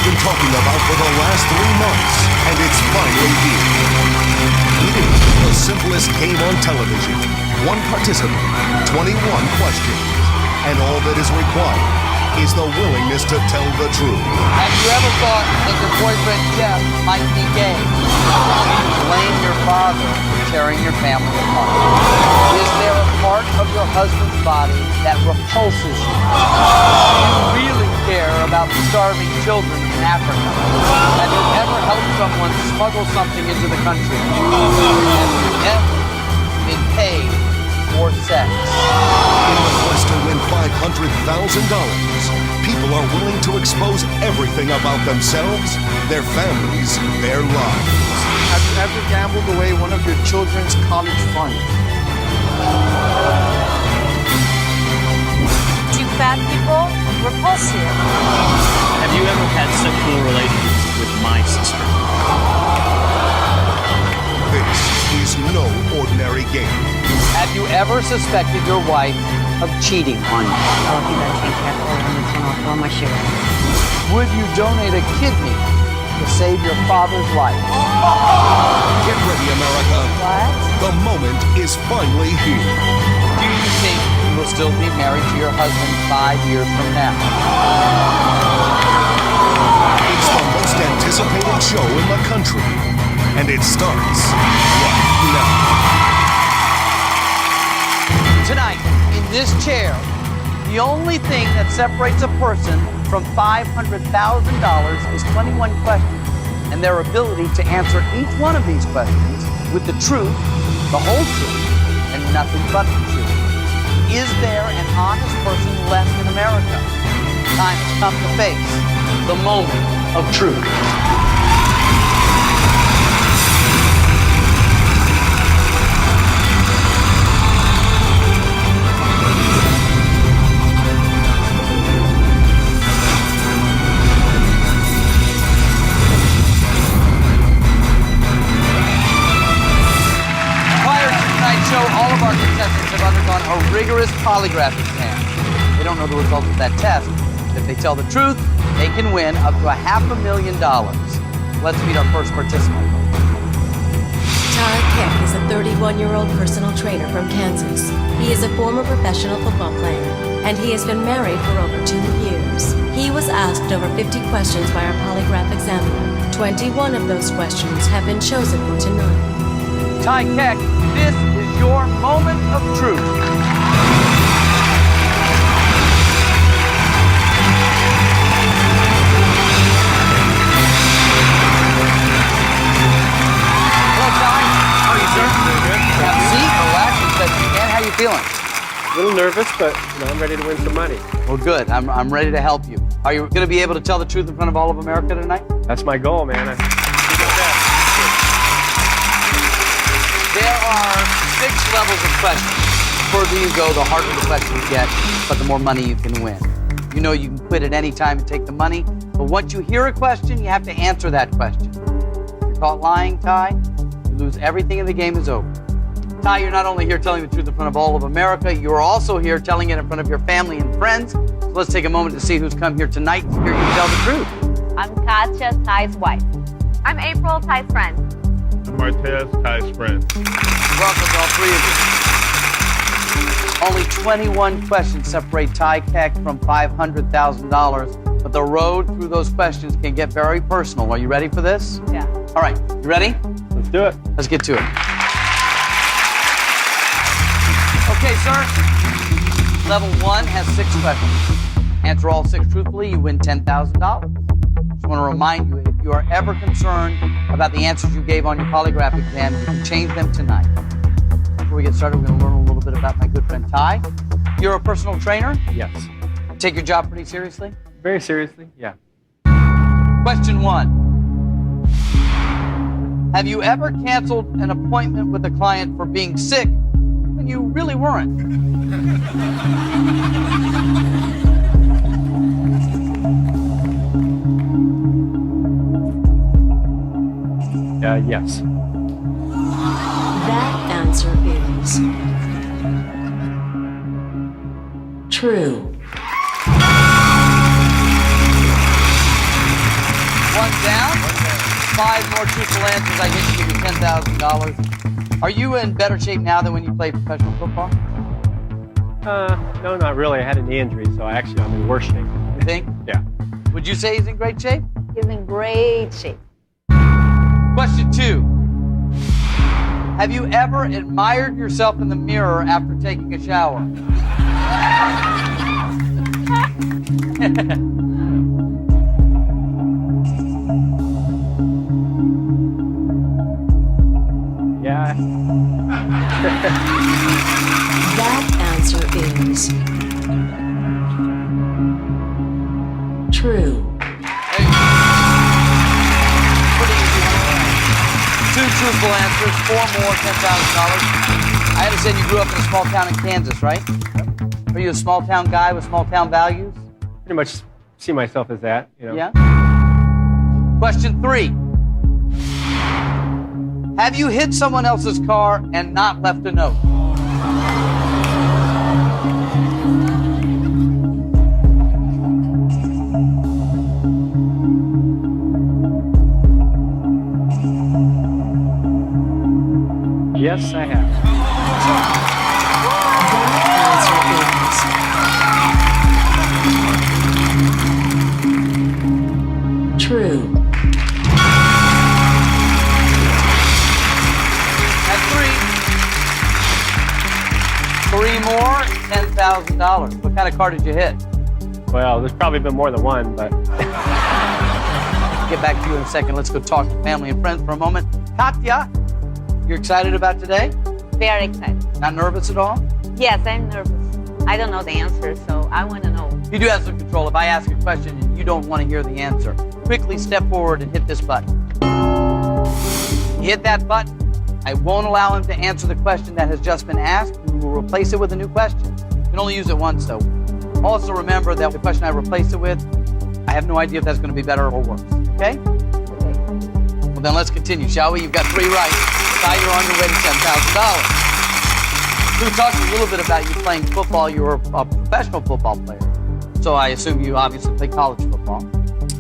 been talking about for the last 3 months, and it's finally here. It is the simplest game on television. 1 participant, 21 questions, and all that is required is the willingness to tell the truth. Have you ever thought that your boyfriend Jeff might be gay? Blame your father for tearing your family apart. Is there a part of your husband's body that repulses you? Do you really care about the starving children in Africa? Have you ever helped someone smuggle something into the country? Have you ever been paid for sex? In the quest to win $500,000, people are willing to expose everything about themselves, their families, their lives. Have you ever gambled away one of your children's college funds? Do fat people repulse you? Have you ever had sexual relations with my sister? This is no ordinary game. Have you ever suspected your wife of cheating on you? Oh, if you gotta change that oil on this one, I'll throw my shoe. Would you donate a kidney to save your father's life? Get ready, America. What? The moment is finally here. Do you think you will still be married to your husband 5 years from now? It's the most anticipated show in the country, and it starts right now. Tonight, in this chair, the only thing that separates a person from $500,000 is 21 questions and their ability to answer each one of these questions with the truth, the whole truth, and nothing but the truth. Is there an honest person left in America? Time has come to face the moment of truth. All of our contestants have undergone a rigorous polygraph exam. They don't know the results of that test. If they tell the truth, they can win up to $500,000. Let's meet our first participant. Ty Keck is a 31-year-old personal trainer from Kansas. He is a former professional football player, and he has been married for over 2 years. He was asked over 50 questions by our polygraph examiner. 21 of those questions have been chosen for tonight. Ty Keck, this is your moment of truth. Hello, Ty. How are you, sir? Very good. Have a seat, relax, and touch your hand. How are you feeling? A little nervous, but I'm ready to win some money. Well, good. I'm ready to help you. Are you going to be able to tell the truth in front of all of America tonight? That's my goal, man. There are 6 levels of questions. The further you go, the harder the question you get, but the more money you can win. You know you can quit at any time and take the money, but once you hear a question, you have to answer that question. If you're caught lying, Ty, you lose everything and the game is over. Ty, you're not only here telling the truth in front of all of America, you're also here telling it in front of your family and friends. So let's take a moment to see who's come here tonight to hear you tell the truth. I'm Katya, Ty's wife. I'm April, Ty's friend. I'm Martez, Ty's friend. Welcome to all 3 of you. Only 21 questions separate Ty Keck from $500,000, but the road through those questions can get very personal. Are you ready for this? Yeah. All right, you ready? Let's do it. Let's get to it. Okay, sir. Level 1 has 6 questions. Answer all 6 truthfully, you win $10,000. Just want to remind you, if you are ever concerned about the answers you gave on your polygraph exam, you can change them tonight. Before we get started, we're going to learn a little bit about my good friend Ty. You're a personal trainer? Yes. Take your job pretty seriously? Very seriously, yeah. Question 1. Have you ever canceled an appointment with a client for being sick when you really weren't? Yes. That answer is true. 5 more truthful answers, I get to give you $10,000. Are you in better shape now than when you played professional football? No, not really. I had a knee injury, so actually I'm in worse shape. You think? Yeah. Would you say he's in great shape? He's in great shape. Question 2. Have you ever admired yourself in the mirror after taking a shower? Yeah. That answer is true. Hey. Pretty easy one. 2 truthful answers, 4 more, $10,000. I understand you grew up in a small town in Kansas, right? Are you a small town guy with small town values? Pretty much see myself as that, you know. Yeah. Question 3. Have you hit someone else's car and not left a note? Yes, I have. True. At 3 more, $10,000. What kind of car did you hit? Well, there's probably been more than one, but Get back to you in a second. Let's go talk to family and friends for a moment. Katya, you're excited about today? Very excited. Not nervous at all? Yes, I'm nervous. I don't know the answer, so I want to know. You do have some control. If I ask a question and you don't want to hear the answer, quickly step forward and hit this button. You hit that button, I won't allow him to answer the question that has just been asked. We will replace it with a new question. You can only use it once, though. Also remember that the question I replace it with, I have no idea if that's going to be better or worse. Okay? Okay. Well, then let's continue, shall we? You've got 3 right. Now you're on your way to $10,000. We talked a little bit about you playing football. You were a professional football player. So I assume you obviously played college football.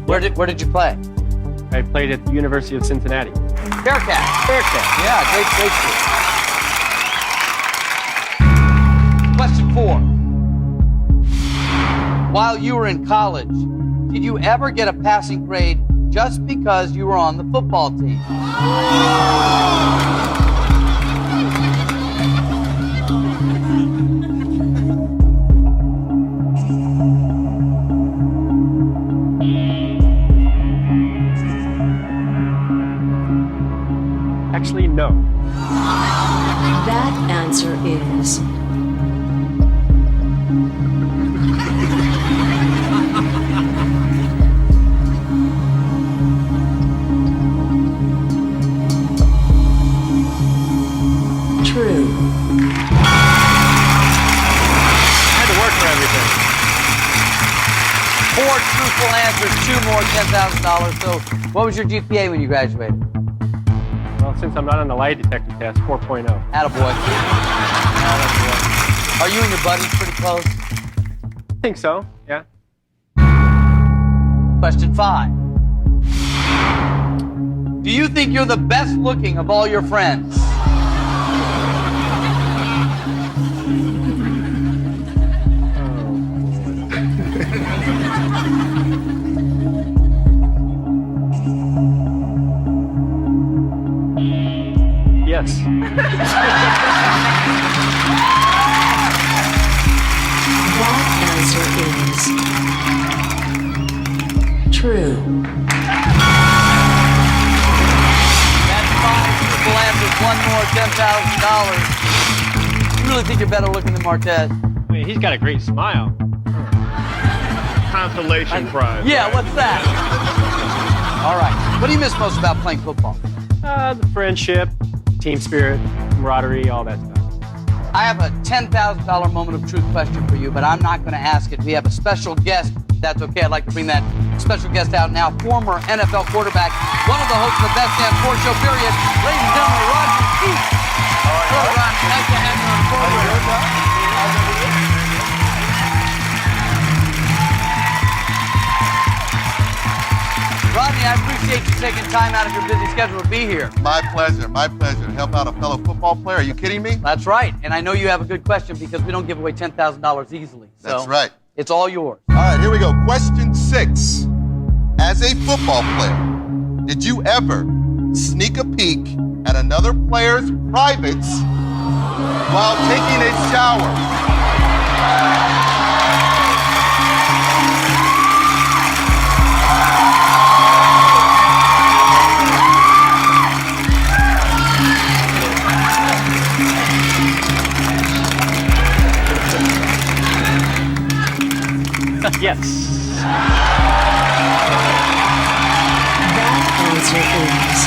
Where did you play? I played at the University of Cincinnati. Bearcat. Yeah, great school. Question 4. While you were in college, did you ever get a passing grade just because you were on the football team? Actually, no. That answer is true. I had to work for everything. 4 truthful answers, 2 more, $10,000. So what was your GPA when you graduated? Well, since I'm not on the lie detector test, 4.0. Attaboy. Attaboy. Are you and your buddies pretty close? I think so, yeah. Question 5. Do you think you're the best looking of all your friends? Yes. That answer is true. That's 5 truthful answers, 1 more, $10,000. You really think you're better looking than Martez? I mean, he's got a great smile. Consolation prize. Yeah, what's that? All right. What do you miss most about playing football? The friendship, team spirit, camaraderie, all that stuff. I have a $10,000 moment of truth question for you, but I'm not going to ask it. We have a special guest. That's okay. I'd like to bring that special guest out now. Former NFL quarterback, one of the hosts of the Best Damn Sports Show, period. Ladies and gentlemen, Roger Keith. Hello, Ron. Nice to have you on the program. Rodney, I appreciate you taking time out of your busy schedule to be here. My pleasure. My pleasure. To help out a fellow football player. Are you kidding me? That's right. And I know you have a good question because we don't give away $10,000 easily. So That's right. It's all yours. All right, here we go. Question 6. As a football player, did you ever sneak a peek at another player's privates while taking a shower? Yes. That answer is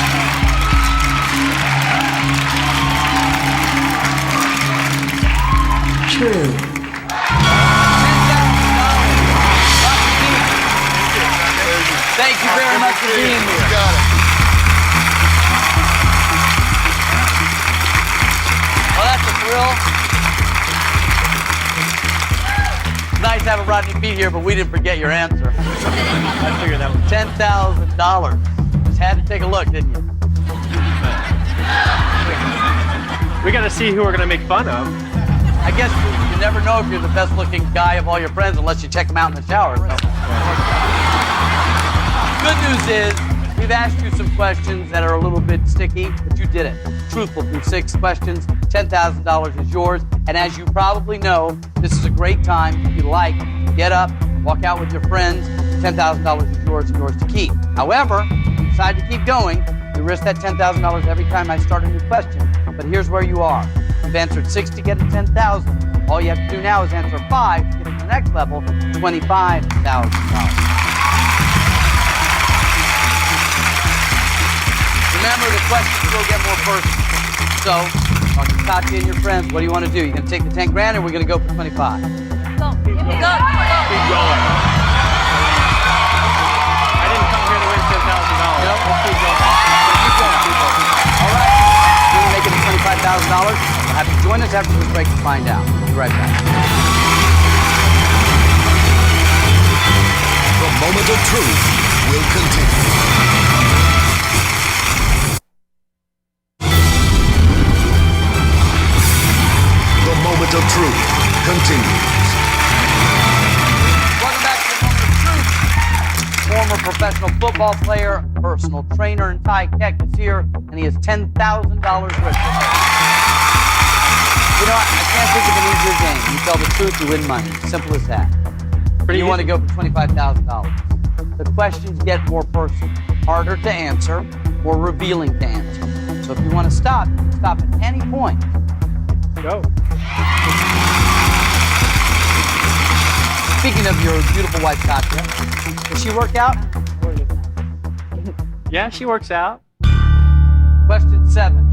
true. Thank you very much for being You here. got it. Well, that's a thrill. It's nice having Rodney Pete here, but we didn't forget your answer. I figured that was $10,000. Just had to take a look, didn't you? We got to see who we're going to make fun of. I guess you never know if you're the best looking guy of all your friends unless you check them out in the shower. So. Good news is we've asked you some questions that are a little bit sticky, but you did it. Truthful through 6 questions. $10,000 is yours. And as you probably know, this is a great time. If you like, get up, walk out with your friends. $10,000 is yours and yours to keep. However, if you decide to keep going, you risk that $10,000 every time I start a new question. But here's where you are. You've answered 6 to get to 10,000. All you have to do now is answer 5 to get to the next level, $25,000. Remember, the questions will get more personal. So, talk to Katya and your friends. What do you want to do? You going to take the 10 grand or are we going to go for 25? Go. Here we go. Keep going. I didn't come here to win $10,000. Nope. Let's keep going. Keep going, people. All right. We're going to make it to $25,000. You'll have to join us after this break to find out. We'll be right back. The moment of truth will continue. The moment of truth continues. Welcome back to the Moment of Truth. Former professional football player, personal trainer, and Ty Keck is here, and he is $10,000 richer. You know, I can't think of an easier game. You tell the truth, you win money. Simple as that. Pretty You want to easy. go for $25,000. The questions get more personal, harder to answer, more revealing to answer. So if you want to stop, you can stop at any point. Go. Speaking of your beautiful wife, Katya, does she work out? Yeah, she works out. Question 7.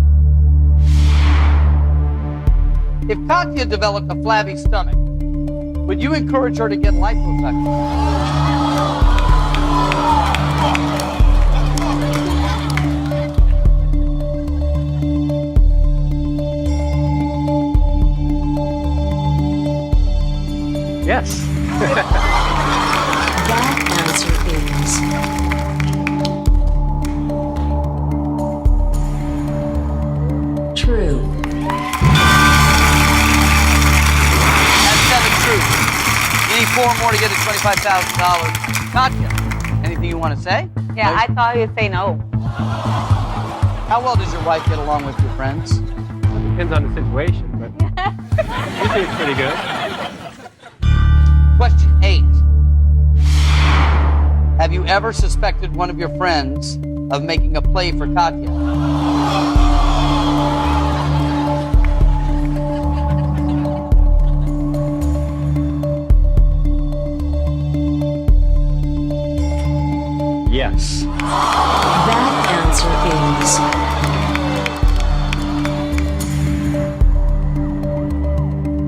If Katya developed a flabby stomach, would you encourage her to get liposuction? Yes. That answer is true. That's 7 true. You need 4 more to get to $25,000. Katya, anything you want to say? Yeah, I thought you'd say no. How well does your wife get along with your friends? Depends on the situation, but she seems pretty good. Question 8. Have you ever suspected one of your friends of making a play for Katya? Yes. That answer is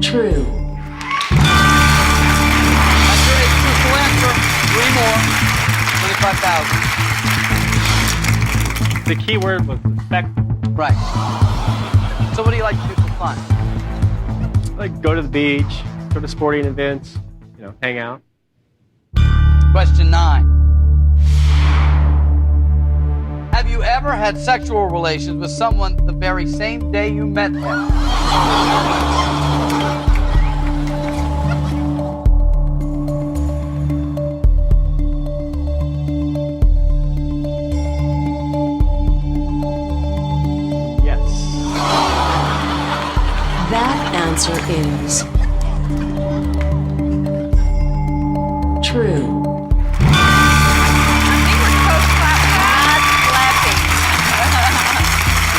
true. That's your 8 truthful answer. 3 more. 25,000. The key word was suspect. Right. So what do you like to do for fun? Like go to the beach, go to sporting events, hang out. Question 9. you ever had sexual relations with someone the very same day you met them? Yes. That answer is true.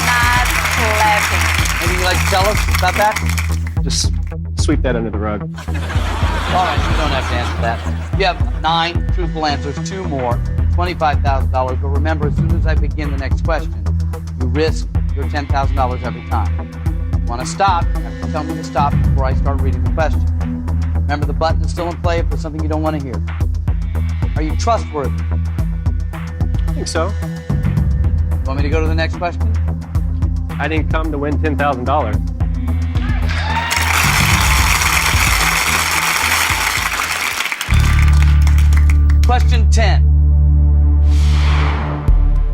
Not clapping. Anything you'd like to tell us about that? Just sweep that under the rug. All right, you don't have to answer that. You have 9 truthful answers, 2 more, $25,000. But remember, as soon as I begin the next question, you risk your $10,000 every time. If you want to stop, you have to tell me to stop before I start reading the question. Remember, the button is still in play if there's something you don't want to hear. Are you trustworthy? I think so. You want me to go to the next question? I didn't come to win $10,000. Question 10.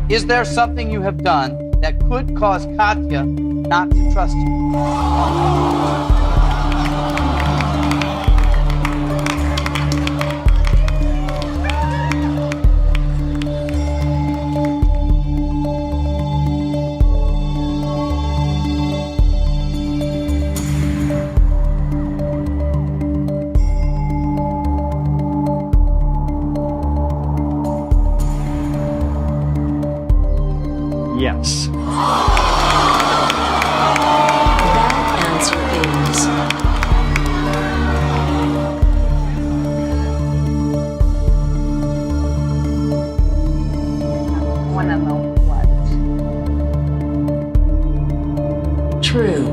Is there something you have done that could cause Katya not to trust you? Yes. That answer is Wanna know what? true.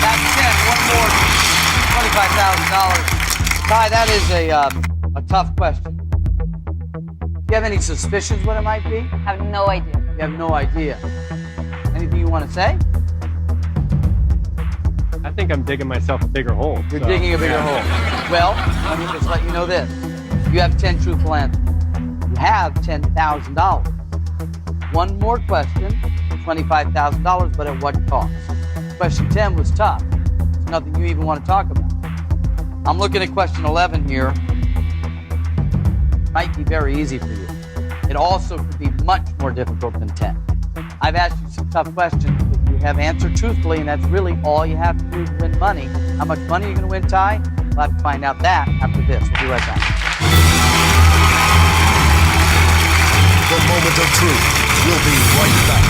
That's 10. One more. $25,000. Ty, that is a tough question. Do you have any suspicions what it might be? I have no idea. You have no idea. Anything you want to say? I think I'm digging myself a bigger hole. You're digging a bigger hole. Well, let me just let you know this. You have 10 truthful answers. You have $10,000. One more question, $25,000, but at what cost? Question 10 was tough. It's nothing you even want to talk about. I'm looking at question 11 here. Might be very easy for you. It also could be much more difficult than 10. I've asked you some tough questions, but you have answered truthfully, and that's really all you have to do to win money. How much money are you going to win, Ty? We'll have to find out that after this. We'll be right back. The moment of truth. We'll be right back.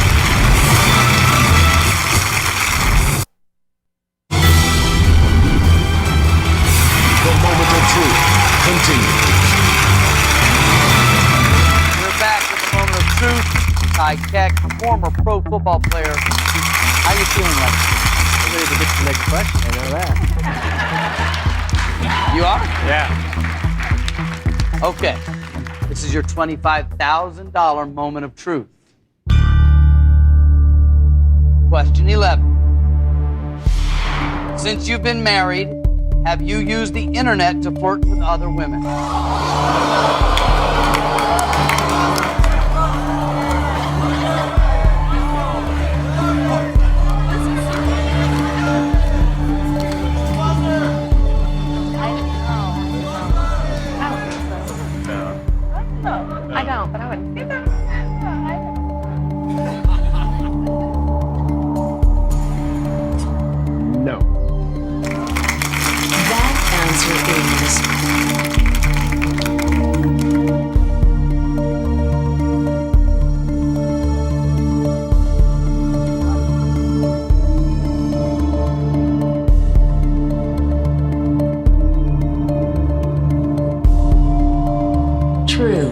The moment of truth continues. We're back with the moment of truth. Ty Keck, former pro football player. How you feeling like this? I'm ready to get to the next question. I know that. You are? Yeah. Okay. This is your $25,000 moment of truth. Question 11. Since you've been married, have you used the internet to flirt with other women? I don't, but I would say that. No. That answer is true.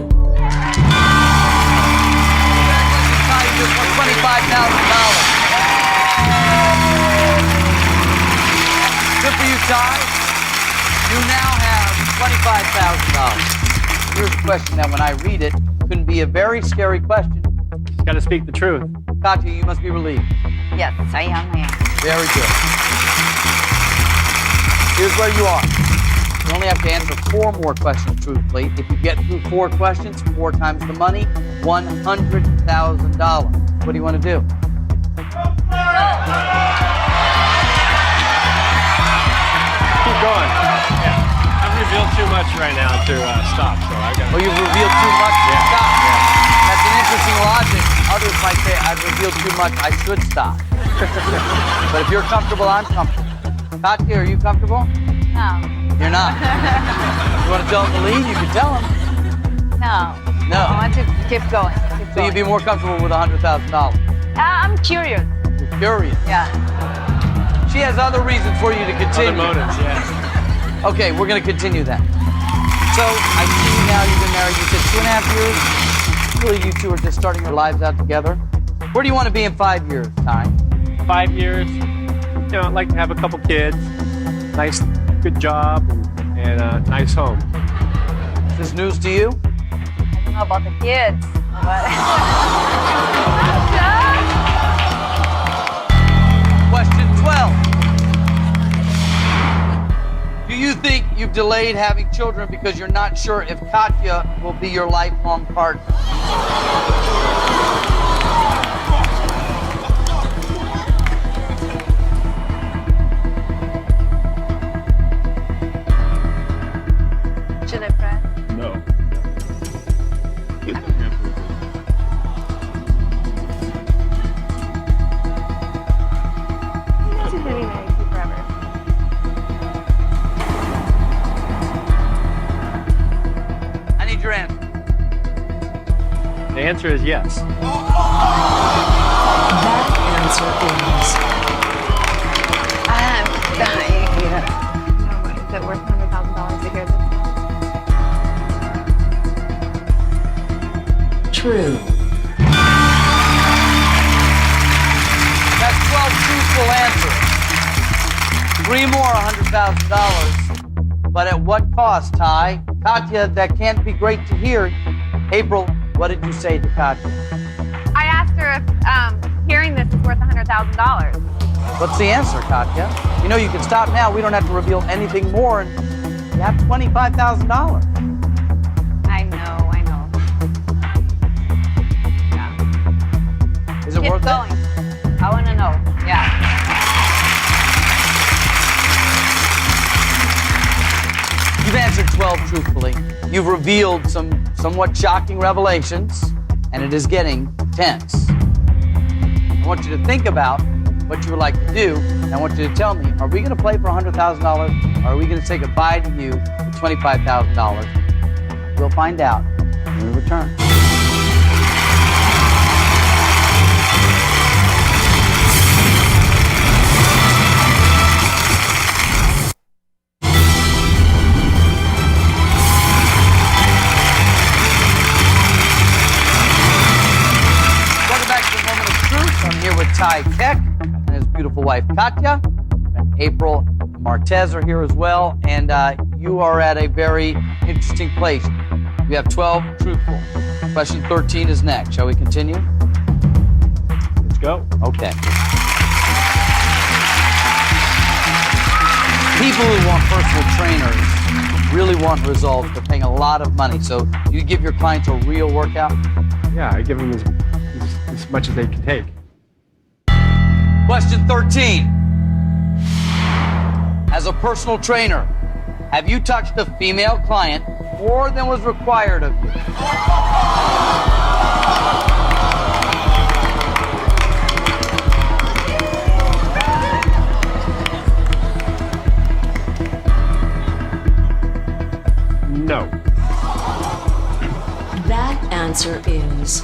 Ty, you just won $25,000. Good for you, Ty. You now have $25,000. Here's a question that when I read it, can be a very scary question. Just gotta speak the truth. Katya, you must be relieved. Yes, I am. Very good. Here's where you are. You only have to answer 4 more questions truthfully. If you get through 4 questions, 4 times the money, $100,000. What do you want to do? Keep going. Yeah. I've revealed too much right now to stop, so I got. Oh, you've revealed too much to stop. That's an interesting logic. Others might say, I've revealed too much, I should stop. But if you're comfortable, I'm comfortable. Katya, are you comfortable? No. You're not. You want to tell him to leave? You can tell him. No. No. I want to keep going. So you'd be more comfortable with $100,000. I'm curious. You're curious. Yeah. She has other reasons for you to continue. Other motives, yes. Okay, we're going to continue then. So I see now you've been married, you said 2.5 years. Really, you two are just starting your lives out together. Where do you want to be in 5 years, Ty? 5 years. You know, I'd like to have a couple kids, nice, good job, and a nice home. Is this news to you? I don't know about the kids, but... Question 12. Do you think you've delayed having children because you're not sure if Katya will be your lifelong partner? Should I press? No. She's gonna be married to you forever. I need your answer. The answer is yes. That answer is I'm dying here. No, but is it worth $100,000 to hear this? true. That's 12 truthful answers. 3 more, $100,000. But at what cost, Ty? Katya, that can't be great to hear. April, what did you say to Katya? I asked her if hearing this is worth $100,000. What's the answer, Katya? You know, you can stop now. We don't have to reveal anything more, and you have $25,000. I know. Yeah. Is it Keep worth going. it? I want to know. Yeah. You've answered 12 truthfully. You've revealed some somewhat shocking revelations, and it is getting tense. I want you to think about what you would like to do, and I want you to tell me, are we going to play for $100,000, or are we going to say goodbye to you for $25,000? We'll find out when we return. I'm here with Ty Keck and his beautiful wife Katya, and April Martez are here as well. And you are at a very interesting place. We have 12 truthful. Question 13 is next. Shall we continue? Let's go. Okay. People who want personal trainers really want results. They're paying a lot of money. So you give your clients a real workout? Yeah, I give them as much as they can take. Question 13. As a personal trainer, have you touched a female client more than was required of you? No. That answer is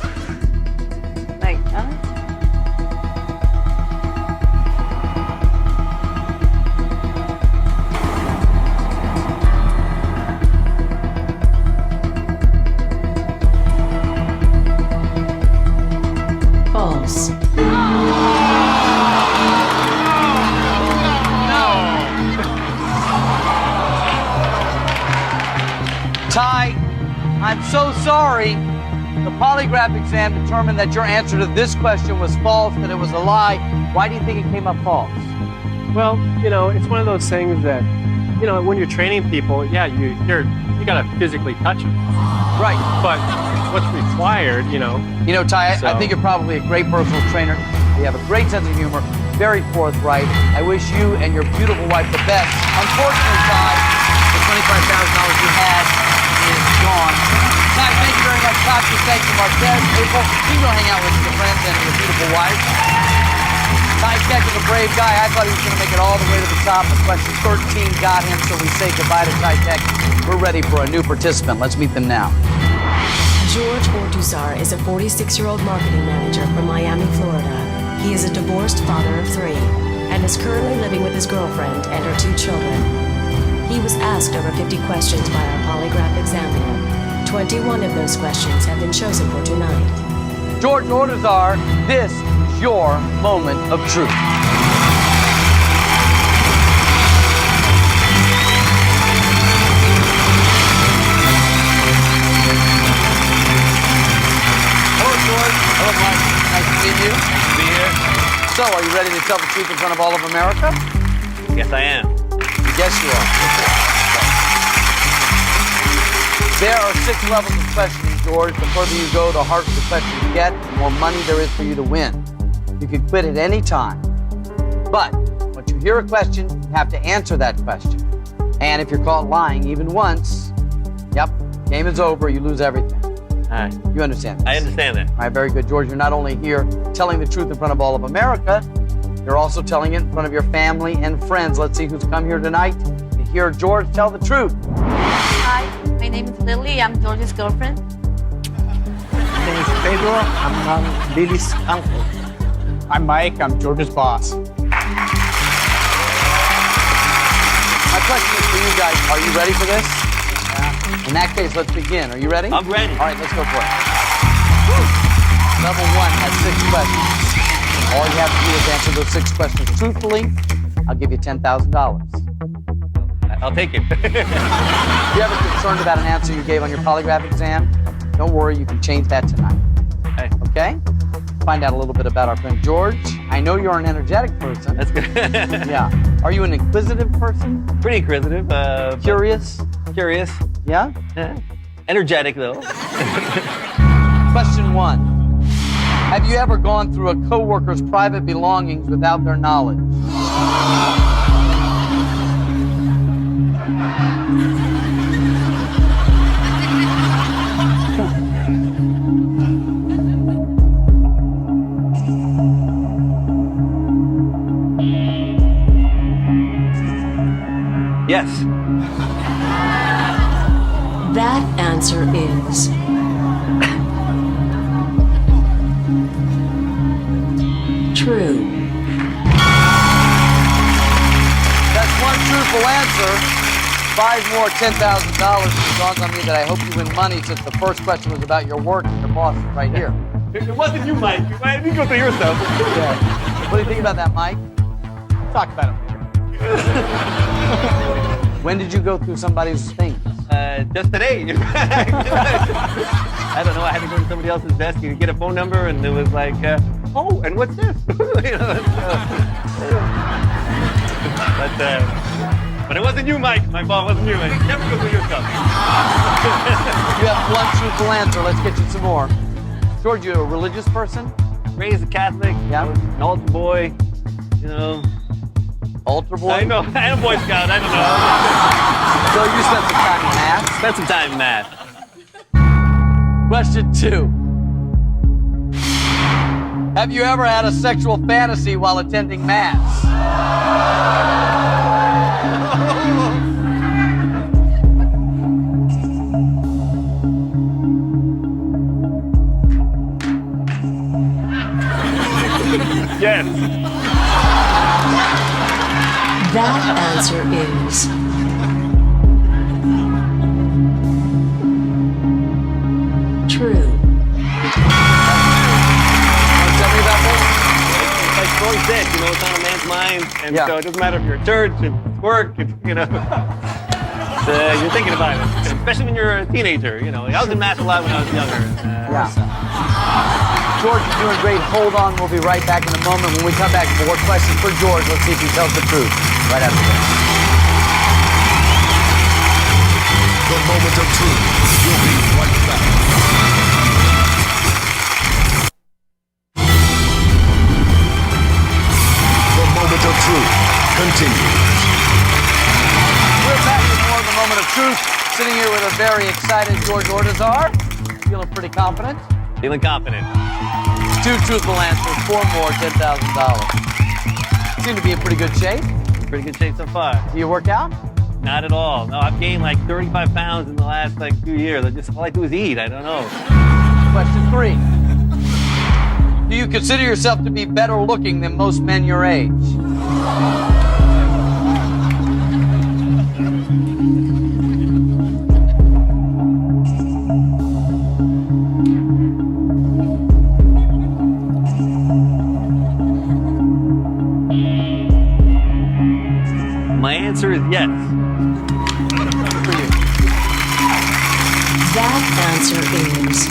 Like, false. Ty, I'm so sorry. The polygraph exam determined that your answer to this question was false, that it was a lie. Why do you think it came up false? Well, you know, it's one of those things that you know, when you're training people, yeah, you gotta physically touch them. Right. But what's required, you know. You know, Ty, I So- think you're probably a great personal trainer. You have a great sense of humor, very forthright. I wish you and your beautiful wife the best. Unfortunately, Ty, the $25,000 you had is gone. Ty, thank you very much. Tasha, thank you, Marquez. April, you can go hang out with your friends and your beautiful wife. Ty Keck is a brave guy. I thought he was going to make it all the way to the top, but question 13 got him, so we say goodbye to Ty Keck. We're ready for a new participant. Let's meet them now. George Ortuzar is a 46-year-old marketing manager from Miami, Florida. He is a divorced father of 3 and is currently living with his girlfriend and her 2 children. He was asked over 50 questions by our polygraph examiner. 21 of those questions have been chosen for tonight. George Ortuzar, this is your moment of truth. Hello, George. Hello, Mike. Nice to meet you. Be here? So, are you ready to tell the truth in front of all of America? Yes, I am. Yes, you are. There are 6 levels of questioning, George. The further you go, the harder the question you get, the more money there is for you to win. You can quit at any time. But once you hear a question, you have to answer that question. And if you're caught lying even once, yep, game is over, you lose everything. All right. You understand this? I understand that. All right, very good, George. You're not only here telling the truth in front of all of America, you're also telling it in front of your family and friends. Let's see who's come here tonight to hear George tell the truth. Hi, my name is Lily. I'm George's girlfriend. My name is Pedro. I'm Lily's uncle. I'm Mike. I'm George's boss. My question is for you guys. Are you ready for this? In that case, let's begin. Are you ready? I'm ready. All right, let's go for it. Level 1 has 6 questions. All you have to do is answer those 6 questions truthfully. I'll give you $10,000. I'll take it. If you're ever concerned about an answer you gave on your polygraph exam, don't worry, you can change that tonight. Hey, Okay? Find out a little bit about our friend George. I know you're an energetic person. that's good. Yeah. Are you an inquisitive person? Pretty inquisitive. but Curious? Curious. Yeah? Energetic, though. Question 1. Have you ever gone through a coworker's private belongings without their knowledge? Yes. That answer is true. That's one truthful answer. 5 more, $10,000. It dawns on me that I hope you win money since the first question was about your work and your boss is right here. It wasn't you, Mike. Why didn't you go through your stuff? What do you think about that, Mike? Talk about it later. When did you go through somebody's things? Just today. I don't know. I had to go to somebody else's desk and get a phone number, and it was like, oh, and what's this? You know, but it wasn't you, Mike. My fault wasn't you. Mike. Never go through your stuff. You have one truthful answer. Let's get you some more. George, you a religious person? Raised a Catholic. Yeah. I was an altar boy. You know. Altar boy? I know. I am Boy Scout. I don't know. So you spent some time in math? Spent some time in math. Question 2. Have you ever had a sexual fantasy while attending mass? Yes. That answer is true. Tell me about this. Like Troy said, you know, it's on a man's mind, and Yeah. so it doesn't matter if you're at church, if it's work, if, you know, you're thinking about it, especially when you're a teenager. You know, I was in math a lot when I was younger. Yeah. George, you're doing great. Hold on. We'll be right back in a moment. When we come back, more questions for George. Let's see if he tells the truth right after this. truth, sitting here with a very excited George Ordazar. Feeling pretty confident. Feeling confident. 2 truthful answers, 4 more, $10,000. Seem to be in pretty good shape. Pretty good shape so far. Do you work out? Not at all. No, I've gained like 35 pounds in the last 2 years. All I do is eat. I don't know. Question 3. Do you consider yourself to be better looking than most men your age? My answer is yes. For you. That answer is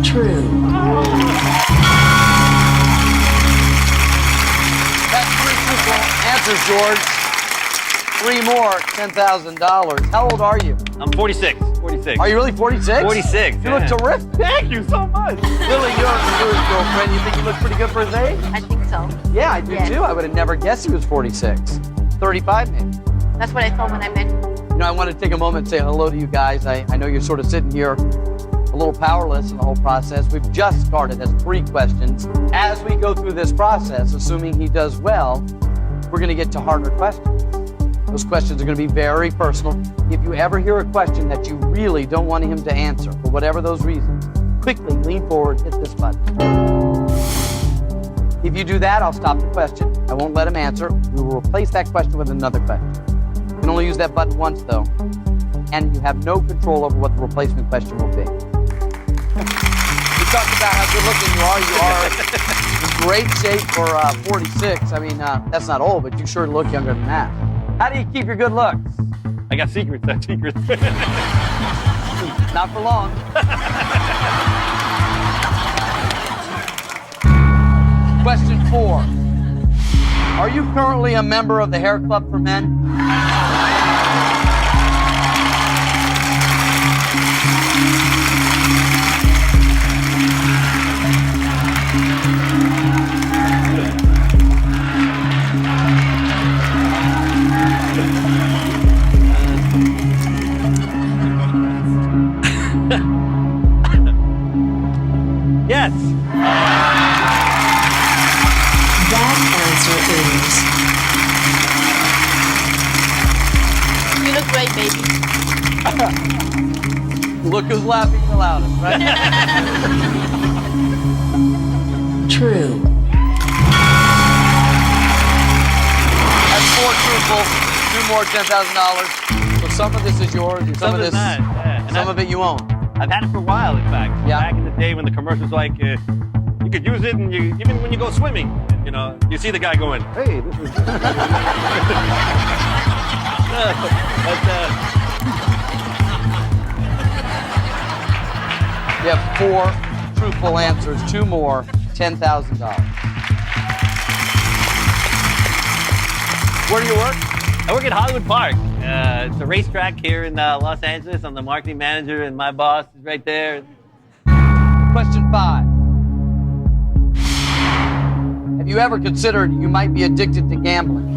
true. That's 3 truthful answers, George. 3 more, $10,000. How old are you? I'm 46. 46. Are you really 46? 46. You look terrific. Thank you so much. Lily, you're his girlfriend. You think you look pretty good for his age? I think so. Yeah, I do too. I would have never guessed he was 46. 35 maybe. That's what I thought when I met you. You know, I want to take a moment and say hello to you guys. I know you're sort of sitting here a little powerless in the whole process. We've just started as 3 questions. As we go through this process, assuming he does well, we're going to get to harder questions. Those questions are going to be very personal. If you ever hear a question that you really don't want him to answer, for whatever those reasons, quickly lean forward, hit this button. If you do that, I'll stop the question. I won't let him answer. We will replace that question with another question. You can only use that button once, though, and you have no control over what the replacement question will be. We talked about how good looking you are. You are in great shape for 46. I mean, that's not old, but you sure look younger than that. How do you keep your good looks? I got secrets. I have secrets. Not for long. Question 4. Are you currently a member of the Hair Club for Men? Yes. That answer is You look great, baby. Look who's laughing the loudest, right? true. That's 4 truthful, 2 more, $10,000. So some of this is yours, and some of this, not. Yeah. some of it you own. I've had it for a while, in fact. Yeah. Back in the day when the commercials like, you could use it, and even when you go swimming, and, you see the guy going, hey, this is. You have 4 truthful answers, 2 more, $10,000. Where do you work? I work at Hollywood Park. It's a racetrack here in Los Angeles. I'm the marketing manager, and my boss is right there. Question 5. Have you ever considered you might be addicted to gambling?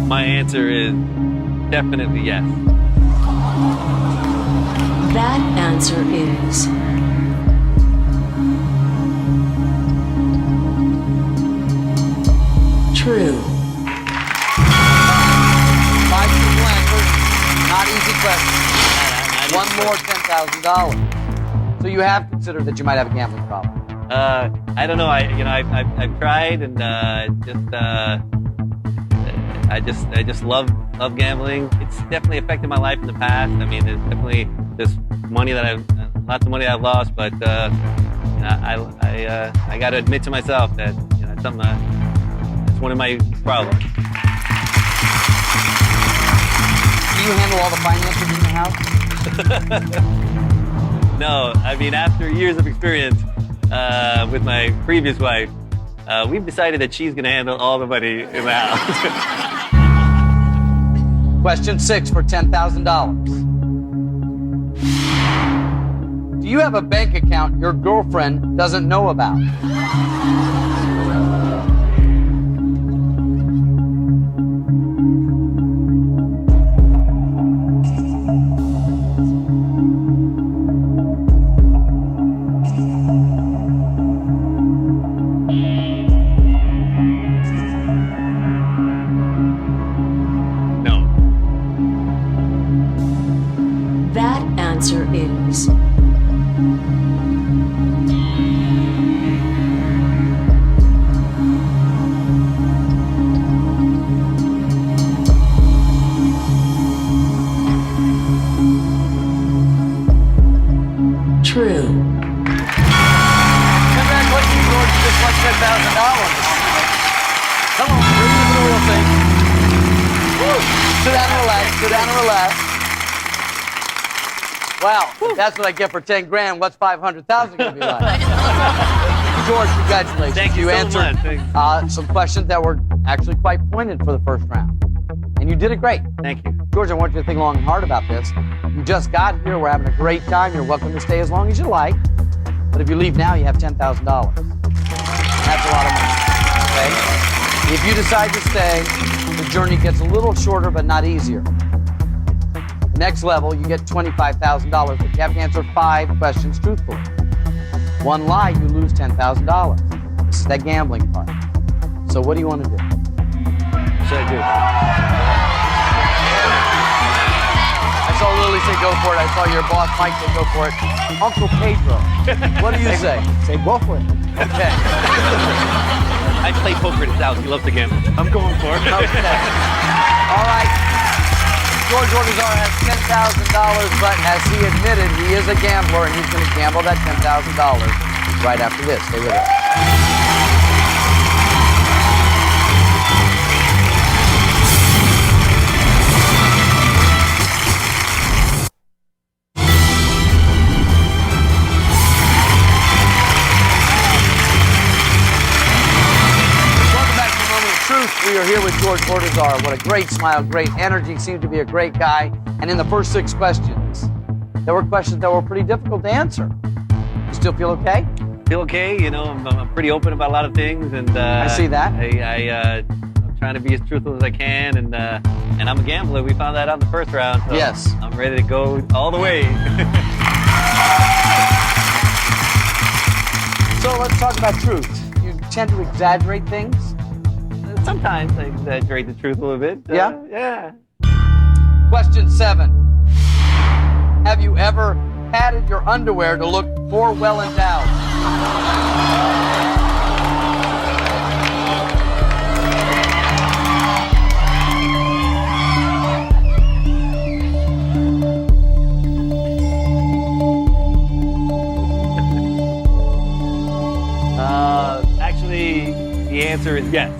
My answer is definitely yes. That answer is true. 5 truthful answers, not easy questions. Not 1 more, $10,000. So you have considered that you might have a gambling problem. I don't know. I've tried, and I just love gambling. It's definitely affected my life in the past. I mean, there's money lots of money I've lost, but I got to admit to myself that it's something that's one of my problems. Do you handle all the finances in the house? No, I mean, after years of experience with my previous wife, we've decided that she's going to handle all the money in the house. Question 6 for $10,000. Do you have a bank account your girlfriend doesn't know about? No. That answer is true. Congratulations, George. You just won $10,000. Come on, bring me the real thing. Woo. Sit down and relax. Sit down and relax. Wow, if that's what I get for 10 grand. What's 500,000 going to be like? George, congratulations. Thank you so answered much. some questions that were actually quite pointed for the first round, and you did it great. Thank you. George, I want you to think long and hard about this. You just got here. We're having a great time. You're welcome to stay as long as you like. But if you leave now, you have $10,000. That's a lot of money. Okay? If you decide to stay, the journey gets a little shorter, but not easier. The next level, you get $25,000, but you have to answer 5 questions truthfully. One lie, you lose $10,000. This is that gambling part. So what do you want to do? What should I do? I saw Lily say go for it. I saw your boss Mike say go for it. Uncle Pedro, what do you say? Say, go for it. Okay. I play poker at his house. He loves to gamble. I'm going for it. Okay. All right. George Ortizar has $10,000, but as he admitted, he is a gambler, and he's going to gamble that $10,000 right after this. Stay with us. We are here with George Ortizar. What a great smile, great energy, seemed to be a great guy. And in the first 6 questions, there were questions that were pretty difficult to answer. You still feel okay? Feel okay. You know, I'm pretty open about a lot of things, and I see that. I'm trying to be as truthful as I can, and I'm a gambler. We found that out in the first round. So Yes. I'm ready to go all the way. So let's talk about truth. You tend to exaggerate things? Sometimes I exaggerate the truth a little bit. Yeah? Yeah. Question 7. Have you ever padded your underwear to look more well endowed? Actually, the answer is yes.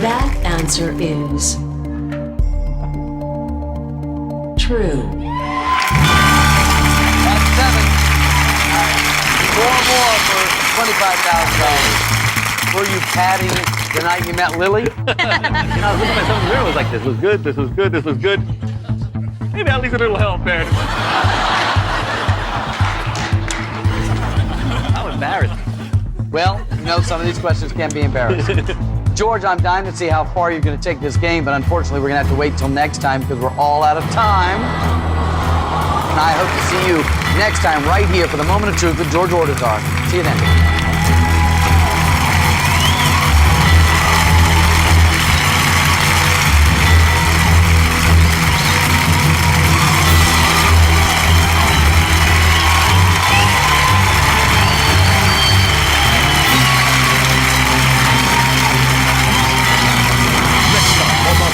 That answer is true. That's 7. All right. 4 more for $25,000. Were you padding the night you met Lily? You know, I was looking at myself in the mirror. I was like, this was good, this was good, this was good. Maybe at least a little help there. I'm embarrassed. Well, you know, some of these questions can be embarrassing. George, I'm dying to see how far you're going to take this game, but unfortunately, we're going to have to wait till next time because we're all out of time. And I hope to see you next time right here for the Moment of Truth with George Ortizar. See you then.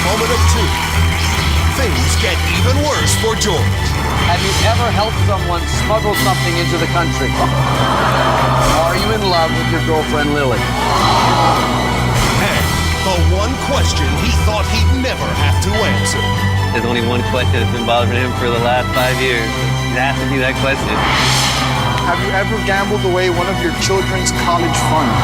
Moment of truth. Things get even worse for George. Have you ever helped someone smuggle something into the country? Are you in love with your girlfriend, Lily? The one question he thought he'd never have to answer. There's only one question that's been bothering him for the last 5 years. It has to be that question. Have you ever gambled away one of your children's college funds?